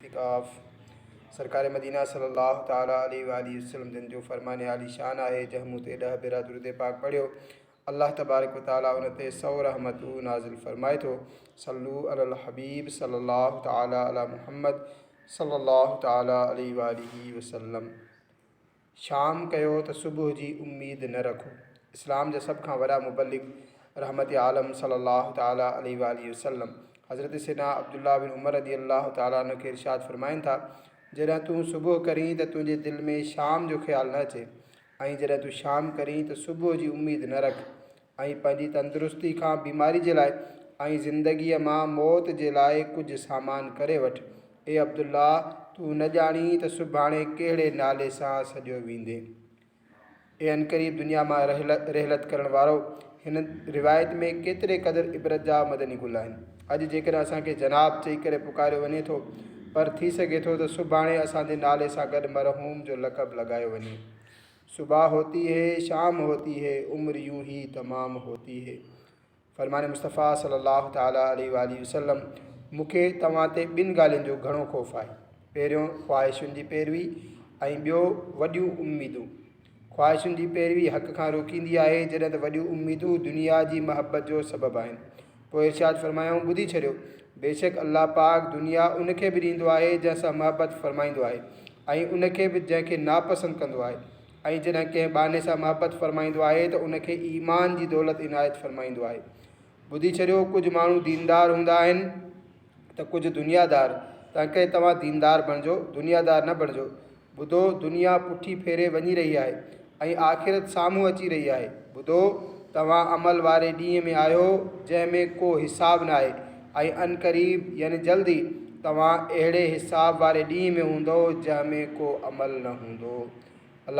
इतिकाफ़ सरकार मदीना सल्लल्लाहु ताला अलैहि वसल्लम जिन जो फरमान आली शान है जहमू ते 10 भेरा दुरूद पाक पढ़ियो अल्लाह तबारक व ताला उन ते 100 रहमतूं नाज़िल फरमाए थो। सल्लू अलल हबीब सल्लल्लाहु ताला अला मुहम्मद सल्लल्लाहु ताला अलैहि वसल्लम। शाम कयो तो सुबह जी उम्मीद न रखो। इस्लाम जा सब खां वॾा मुबल्लिग रहमत आलम सल्लल्लाहु ताला अलैहि वसल्लम हज़रत सैयदना अब्दुल्लाह बिन उमर रज़ी अल्लाह ताला अन्हु खे इरशाद फरमाइनि था, जॾहिं तूं सुबुह करीं त तुंहिंजे दिलि में शाम जो ख़्यालु न अचे, ऐं जॾहिं तूं शाम करीं त सुबुह जी उमेद न रख, ऐं पंहिंजी तंदुरुस्ती खां बीमारी जे लाइ ऐं ज़िंदगीअ मां मौत जे लाइ कुझु सामान करे वठि। ए अब्दुल्ला, तूं न ॼाणी त सुभाणे कहिड़े नाले सां सॼो वेंदे। ए अनक़रीब दुनिया मां रहलत करण वारो, हिन रिवायत में केतिरे क़दुरु इबरत जा मदनी गुल आहिनि। अॼु जेकॾहिं असांखे जनाब चई करे पुकारियो वञे थो, पर थी सघे थो त सुभाणे असांजे नाले सां गॾु मरहूम जो लक़ब लॻायो वञे। सुबह होती है शाम होती है उम्र यूं ही तमाम होती है। फरमान मुस्तफ़ा सल्लल्लाहु ताला अलैहि वसल्लम, मूंखे तव्हां ते ॿिनि ॻाल्हियुनि जो घणो ख़ौफ़ आहे। पहिरियों ख़्वाहिशुनि जी पैरवी ऐं ॿियो वॾियूं उम्मीदूं। ख़्वाहिशुनि जी पैरवी हक़ खां रोकींदी आहे, जॾहिं त वॾियूं उम्मीदूं दुनिया जी महबत जो सबबु आहिनि। पोइ इरशाद फरमायूं, ॿुधी छॾियो, बेशक अल्लाह पाक दुनिया उनखे बि ॾींदो आहे जंहिंसां महबत फरमाईंदो आहे, ऐं उनखे बि जंहिंखे नापसंदि कंदो आहे, ऐं जॾहिं कंहिं बहाने सां महबत फरमाईंदो आहे त उनखे ईमान जी दौलत इनायत फरमाईंदो आहे। ॿुधी छॾियो, कुझु माण्हू दीनदार हूंदा आहिनि त कुझु दुनियादार, तंहिं करे तव्हां दीनदार बणिजो, दुनियादार न बणिजो। ॿुधो, दुनिया पुठी फेरे वञी रही आहे ऐं आख़िरत साम्हूं अची रही आहे। ॿुधो, तव्हां अमल वारे ॾींहं में आहियो जंहिंमें को हिसाब न आहे, ऐं अनक़रीब यानी जल्दी तव्हां अहिड़े हिसाब वारे ॾींहं में हूंदो जंहिंमें को अमल न हूंदो।